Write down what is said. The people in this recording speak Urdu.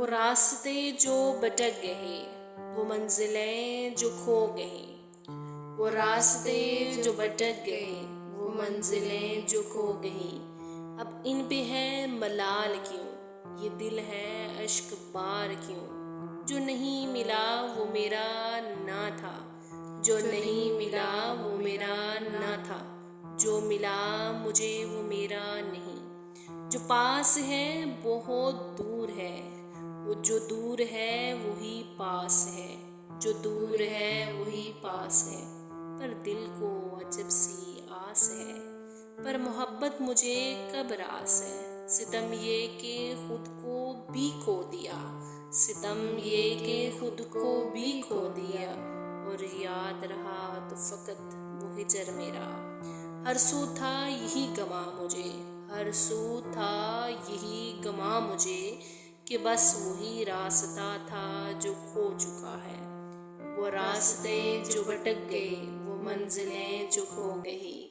وہ راستے جو بھٹک گئے، وہ منزلیں جو کھو گئیں، وہ راستے جو بھٹک گئے، وہ منزلیں جو کھو گئیں، اب ان پہ ہے ملال کیوں، یہ دل ہے اشک بار کیوں؟ جو نہیں ملا وہ میرا نہ تھا، جو نہیں ملا وہ میرا نہ تھا، جو ملا مجھے وہ میرا نہیں۔ جو پاس ہے بہت دور ہے، وہ جو دور ہے وہی پاس ہے، جو دور ہے وہی پاس ہے، پر دل کو عجب سی آس ہے، پر محبت مجھے کب راس ہے۔ ستم یہ کہ خود کو بھی کھو دیا، ستم یہ کہ خود کو بھی کھو دیا، اور یاد رہا تو فقط وہ ہجر میرا۔ ہر سو تھا یہی گواہ مجھے، ہر سو تھا یہی گواہ مجھے، کہ بس وہی راستہ تھا جو کھو چکا ہے، وہ راستے جو بھٹک گئے، وہ منزلیں جو کھو گئی۔